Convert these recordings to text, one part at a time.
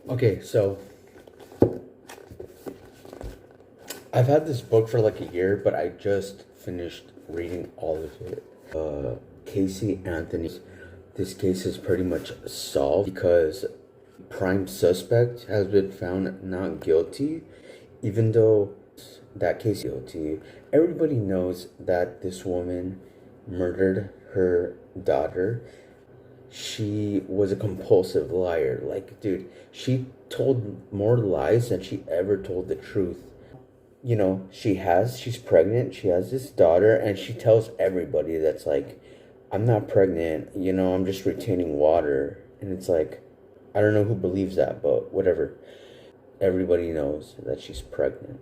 Okay, so I've had this book for like a year, but I just finished reading all of it. Casey Anthony. This case is pretty much solved because prime suspect has been found not guilty, even though that case is guilty. Everybody knows that this woman murdered her daughter. She was a compulsive liar. Like, dude, she told more lies than she ever told the truth. She's pregnant, she has this daughter, and she tells everybody that's like, I'm not pregnant, I'm just retaining water. And it's like, I don't know who believes that, but whatever. Everybody knows that she's pregnant.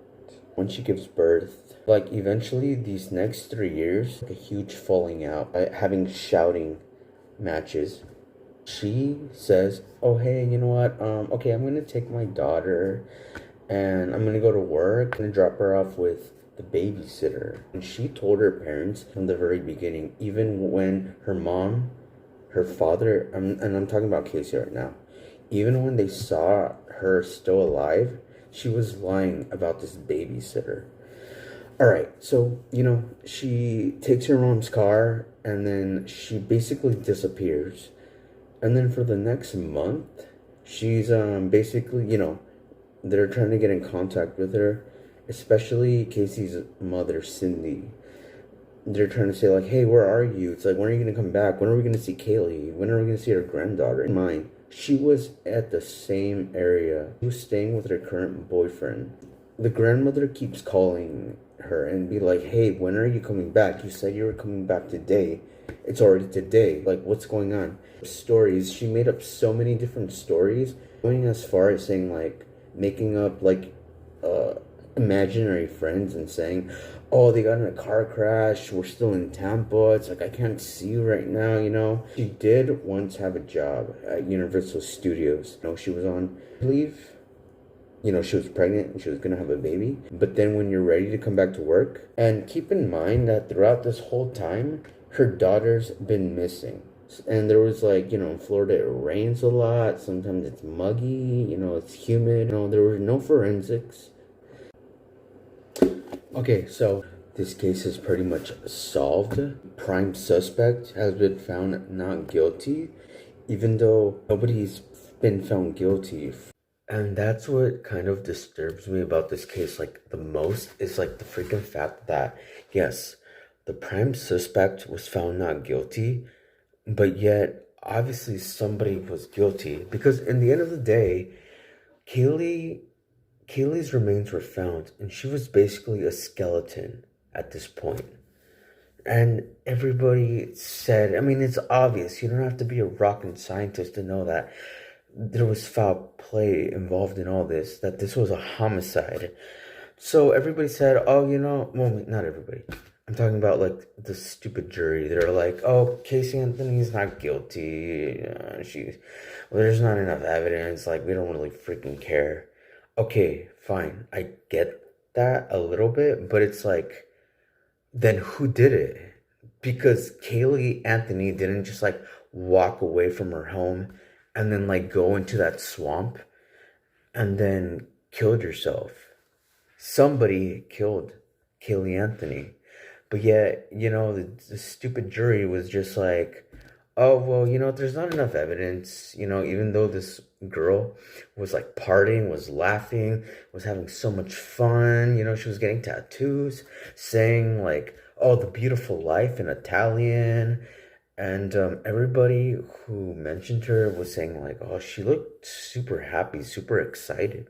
When she gives birth, like eventually these next 3 years, a huge falling out, having shouting matches. She says, "Oh hey, you know what? Okay, I'm gonna take my daughter, and I'm gonna go to work and drop her off with the babysitter." And she told her parents from the very beginning, even when her mom, her father, and I'm talking about Casey right now, even when they saw her still alive, she was lying about this babysitter. All right, so she takes her mom's car and then she basically disappears. And then for the next month, she's basically, they're trying to get in contact with her, especially Casey's mother, Cindy. They're trying to say like, "Hey, where are you?" It's like, "When are you gonna come back? When are we gonna see Caylee? When are we gonna see her granddaughter?" In mind, she was at the same area. She was staying with her current boyfriend. The grandmother keeps calling her and be like, "Hey, when are you coming back? You said you were coming back today. It's already today. Like, what's going on?" Stories. She made up so many different stories, going as far as saying like making up like uh imaginary friends and saying, "Oh, they got in a car crash. We're still in Tampa. It's like I can't see you right now." She did once have a job at Universal Studios. She was on leave. She was pregnant and she was gonna have a baby. But then when you're ready to come back to work, and keep in mind that throughout this whole time, her daughter's been missing. And there was like, in Florida it rains a lot. Sometimes it's muggy, it's humid. There were no forensics. Okay, so this case is pretty much solved. Prime suspect has been found not guilty, even though nobody's been found guilty. And that's what kind of disturbs me about this case, like the most, is like the freaking fact that, yes, the prime suspect was found not guilty, but yet obviously somebody was guilty because in the end of the day, Caylee Kaylee's remains were found, and she was basically a skeleton at this point. And everybody said, I mean, it's obvious. You don't have to be a rocket scientist to know that there was foul play involved in all this, that this was a homicide. So everybody said, oh, well, not everybody. I'm talking about like the stupid jury. They're like, oh, Casey Anthony's not guilty. Well, there's not enough evidence. Like, we don't really freaking care. Okay, fine. I get that a little bit, but it's like, then who did it? Because Caylee Anthony didn't just like walk away from her home and then like go into that swamp and then killed herself. Somebody killed Caylee Anthony. But yet, the stupid jury was just like, oh, well, there's not enough evidence, even though this girl was like partying, was laughing, was having so much fun, she was getting tattoos, saying like, oh, the beautiful life in Italian. And everybody who mentioned her was saying like, oh, she looked super happy, super excited.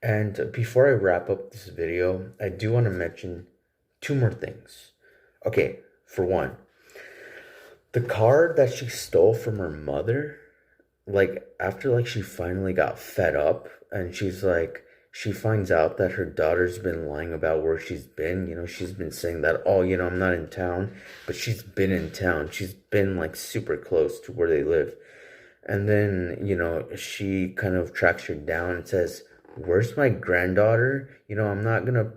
And before I wrap up this video, I do want to mention two more things. Okay, for one, the car that she stole from her mother, like after like she finally got fed up and she finds out that her daughter's been lying about where she's been. She's been saying that, oh, I'm not in town, but she's been in town. She's been like super close to where they live. And then, she kind of tracks her down and says, where's my granddaughter? I'm not gonna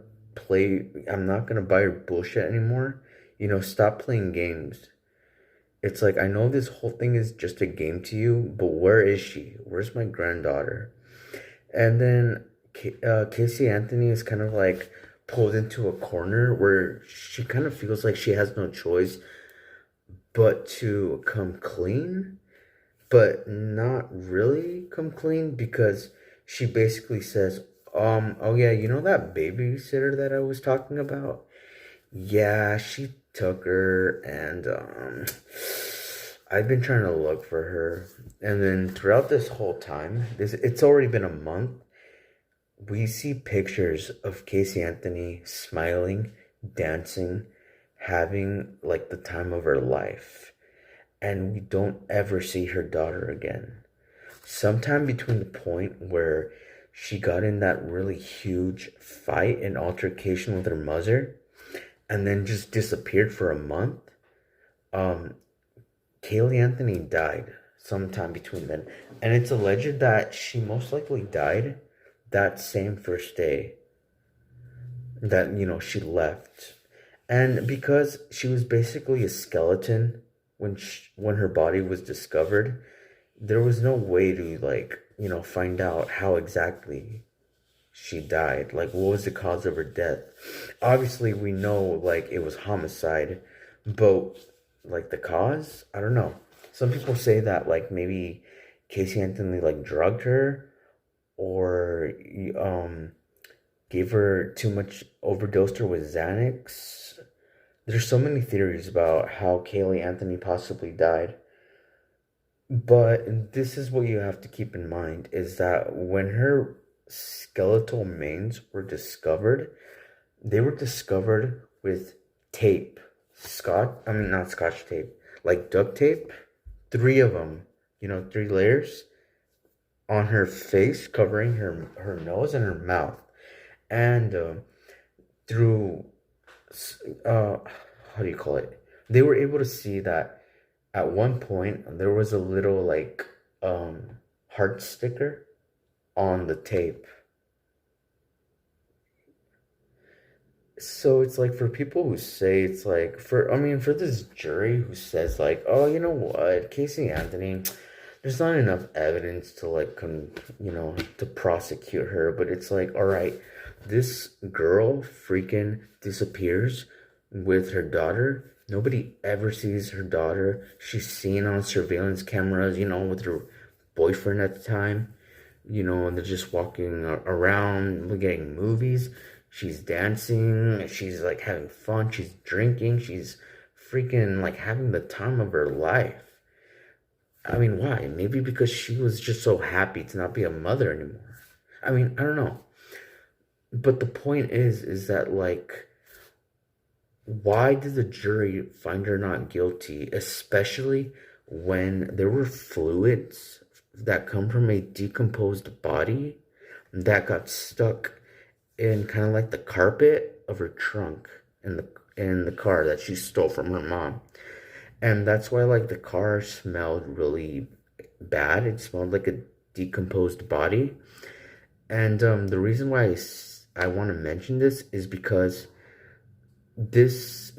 buy her bullshit anymore. Stop playing games. It's like, I know this whole thing is just a game to you, but where is she? Where's my granddaughter? And then Casey Anthony is kind of like pulled into a corner where she kind of feels like she has no choice but to come clean, but not really come clean because she basically says, oh yeah, you know that babysitter that I was talking about? Yeah, she took her, and I've been trying to look for her. And then throughout this whole time, it's already been a month. We see pictures of Casey Anthony smiling, dancing, having like the time of her life. And we don't ever see her daughter again. Sometime between the point where she got in that really huge fight and altercation with her mother and then just disappeared for a month, um, Caylee Anthony died sometime between then. And it's alleged that she most likely died that same first day that, she left. And because she was basically a skeleton when her body was discovered, there was no way to, like, find out how exactly she died. Like, what was the cause of her death? Obviously, we know, like, it was homicide, but, like, the cause? I don't know. Some people say that, like, maybe Casey Anthony, like, drugged her or, gave her too much, overdosed her with Xanax. There's so many theories about how Caylee Anthony possibly died. But this is what you have to keep in mind is that when her skeletal remains were discovered, they were discovered with tape. Not scotch tape, like duct tape. Three of them, 3 layers on her face, covering her nose and her mouth. And through, how do you call it? They were able to see that at one point there was a little like heart sticker on the tape. So it's like for people who say it's like for this jury who says like, oh, you know what, Casey Anthony, there's not enough evidence to like to prosecute her, but it's like, all right, this girl freaking disappears with her daughter. Nobody ever sees her daughter. She's seen on surveillance cameras, with her boyfriend at the time. And they're just walking around, getting movies. She's dancing. She's like having fun. She's drinking. She's freaking like having the time of her life. I mean, why? Maybe because she was just so happy to not be a mother anymore. I mean, I don't know. But the point is that like, why did the jury find her not guilty, especially when there were fluids that come from a decomposed body that got stuck in kind of like the carpet of her trunk in the car that she stole from her mom. And that's why like the car smelled really bad. It smelled like a decomposed body. And the reason why I want to mention this is because this,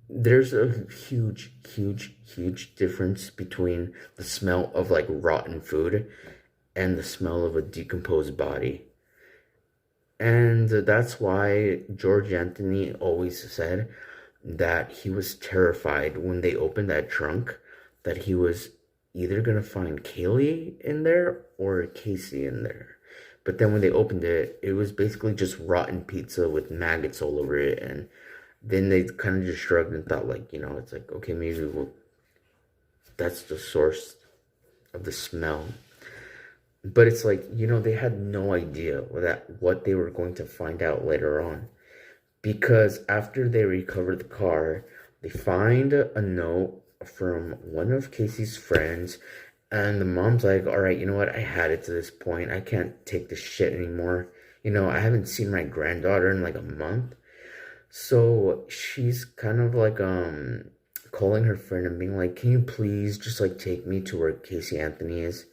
there's a huge, huge, huge difference between the smell of like rotten food and the smell of a decomposed body. And that's why George Anthony always said that he was terrified when they opened that trunk, that he was either going to find Caylee in there or Casey in there. But then when they opened it, it was basically just rotten pizza with maggots all over it. And then they kind of just shrugged and thought like, it's like, okay, that's the source of the smell. But it's like, they had no idea what they were going to find out later on. Because after they recover the car, they find a note from one of Casey's friends. And the mom's like, all right, you know what? I had it to this point. I can't take this shit anymore. I haven't seen my granddaughter in like a month. So she's kind of like calling her friend and being like, can you please just like take me to where Casey Anthony is?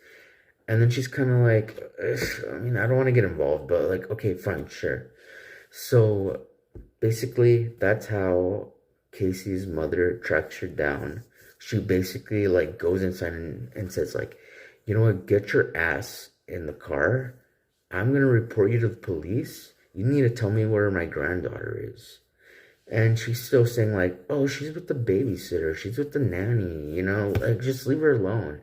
And then she's kind of like, I don't want to get involved, but like, okay, fine, sure. So basically, that's how Casey's mother tracks her down, she basically like goes inside and says like, you know what, get your ass in the car. I'm gonna report you to the police. You need to tell me where my granddaughter is. And she's still saying like, oh, she's with the babysitter, she's with the nanny, like just leave her alone.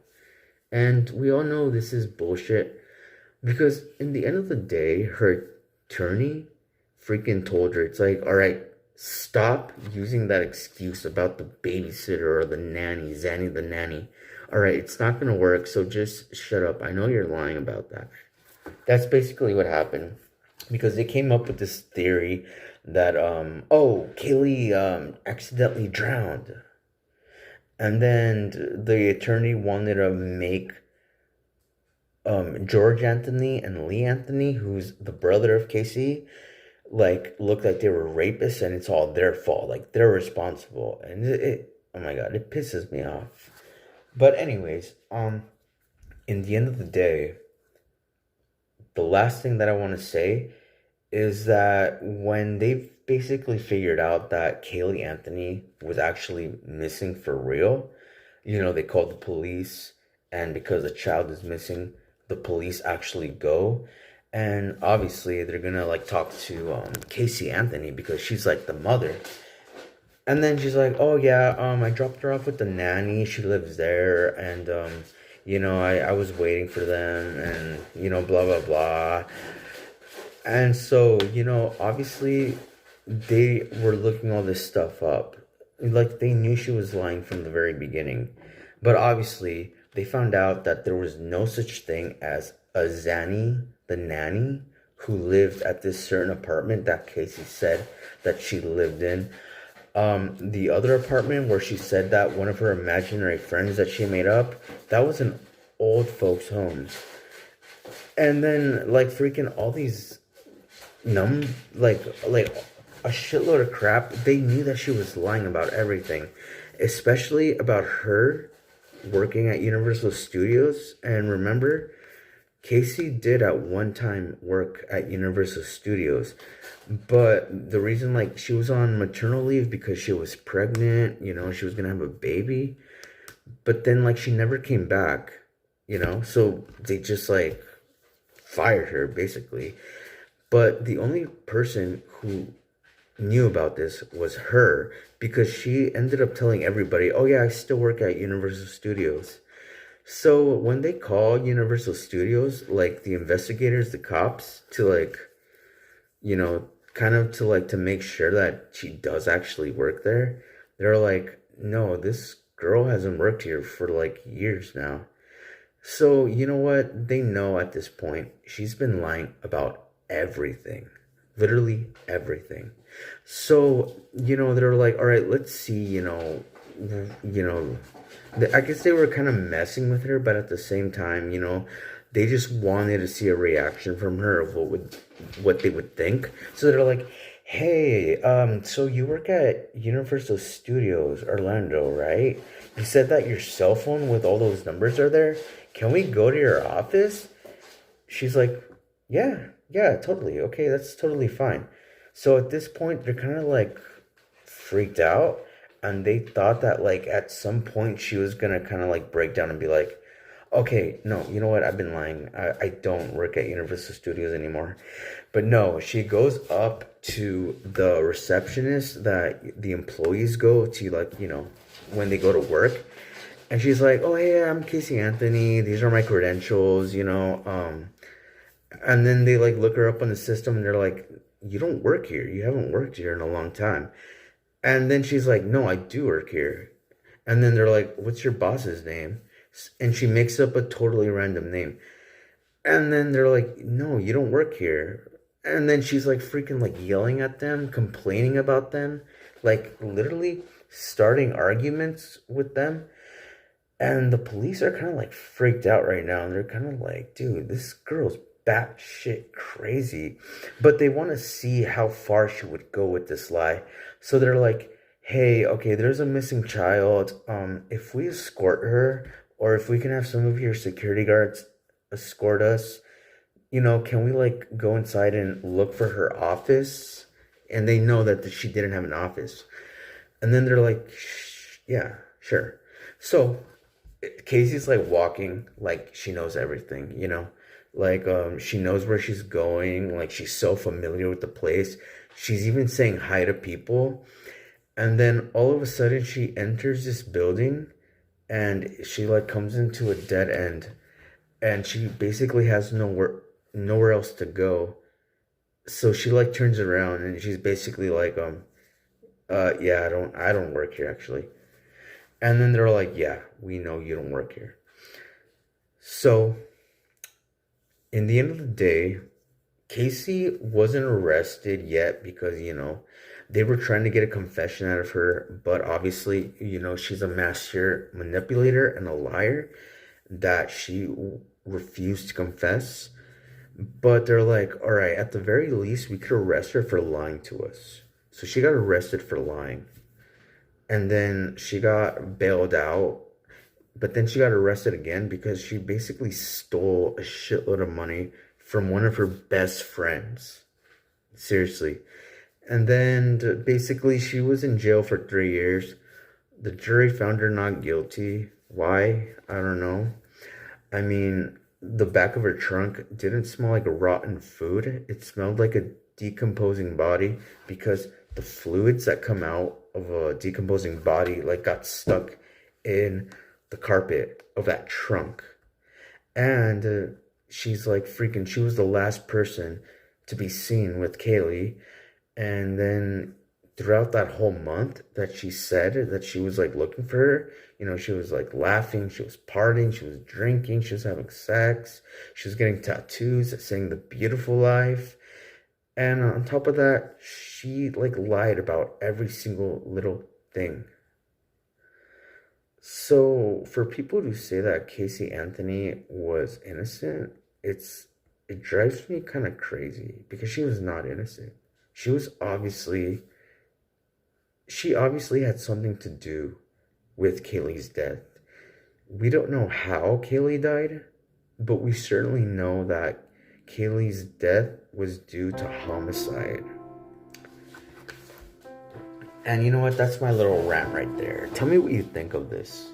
And we all know this is bullshit because in the end of the day, her attorney freaking told her, it's like, all right, stop using that excuse about the babysitter or the nanny, Zanny the nanny. All right, it's not gonna work, so just shut up. I know you're lying about that. That's basically what happened because they came up with this theory that Caylee accidentally drowned. And then the attorney wanted to make George Anthony and Lee Anthony, who's the brother of Casey, like look like they were rapists and it's all their fault. Like they're responsible. And oh my god, it pisses me off. But anyways, in the end of the day, the last thing that I want to say is that when they basically figured out that Caylee Anthony was actually missing for real, they called the police, and because a child is missing, the police actually go, and obviously they're gonna like talk to Casey Anthony because she's like the mother. And then she's like, oh yeah, I dropped her off with the nanny, she lives there, and I was waiting for them, and blah blah blah. And so, obviously they were looking all this stuff up. Like they knew she was lying from the very beginning. But obviously they found out that there was no such thing as a Zanny, the nanny, who lived at this certain apartment that Casey said that she lived in. The other apartment where she said that one of her imaginary friends that she made up, that was an old folks' home. And then like freaking all these like a shitload of crap. They knew that she was lying about everything, especially about her working at Universal Studios. And remember, Casey did at one time work at Universal Studios, but the reason like she was on maternal leave because she was pregnant, she was gonna have a baby, but then like she never came back, so they just like fired her basically. But the only person who knew about this was her because she ended up telling everybody, oh yeah, I still work at Universal Studios. So when they call Universal Studios, like the investigators, the cops, to like, kind of to make sure that she does actually work there, they're like, no, this girl hasn't worked here for like years now. So you know what? They know at this point she's been lying about everything, literally everything. So they're like, all right, let's see. I guess they were kind of messing with her, but at the same time, they just wanted to see a reaction from her of what they would think. So they're like, hey, so you work at Universal Studios Orlando, right? You said that your cell phone with all those numbers are there. Can we go to your office? She's like, yeah, totally. Okay, that's totally fine. So at this point, they're kind of like freaked out, and they thought that like at some point she was gonna kind of like break down and be like, okay, no, you know what? I've been lying. I don't work at Universal Studios anymore. But no, she goes up to the receptionist that the employees go to, like, when they go to work. And she's like, oh, hey, I'm Casey Anthony. These are my credentials, And then they like look her up on the system and they're like, you don't work here. You haven't worked here in a long time. And then she's like, no, I do work here. And then they're like, what's your boss's name? And she makes up a totally random name. And then they're like, no, you don't work here. And then she's like freaking like yelling at them, complaining about them, like literally starting arguments with them. And the police are kind of like freaked out right now. And they're kind of like, dude, this girl's batshit crazy. But they want to see how far she would go with this lie. So they're like, hey, okay, there's a missing child. If we escort her, or if we can have some of your security guards escort us, can we like go inside and look for her office? And they know that she didn't have an office. And then they're like, yeah, sure. So Casey's like walking like she knows everything, you know? Like she knows where she's going, like she's so familiar with the place. She's even saying hi to people. And then all of a sudden she enters this building and she like comes into a dead end and she basically has nowhere else to go. So she like turns around and she's basically like yeah, I don't work here actually. And then they're like, yeah, we know you don't work here. So in the end of the day, Casey wasn't arrested yet because, they were trying to get a confession out of her, but obviously, she's a master manipulator and a liar that she refused to confess. But they're like, all right, at the very least, we could arrest her for lying to us. So she got arrested for lying. And then she got bailed out. But then she got arrested again because she basically stole a shitload of money from one of her best friends. Seriously. And then basically she was in jail for 3 years. The jury found her not guilty. Why? I don't know. I mean, the back of her trunk didn't smell like rotten food. It smelled like a decomposing body because the fluids that come out of a decomposing body like got stuck in the carpet of that trunk. And she's like freaking, she was the last person to be seen with Caylee. And then throughout that whole month that she said that she was like looking for her, she was like laughing, she was partying, she was drinking, she was having sex, she was getting tattoos saying the beautiful life. And on top of that, she like lied about every single little thing. So for people to say that Casey Anthony was innocent, it drives me kind of crazy because she was not innocent. She was she obviously had something to do with Caylee's death. We don't know how Caylee died, but we certainly know that Caylee's death was due to homicide. And you know what? That's my little rant right there. Tell me what you think of this.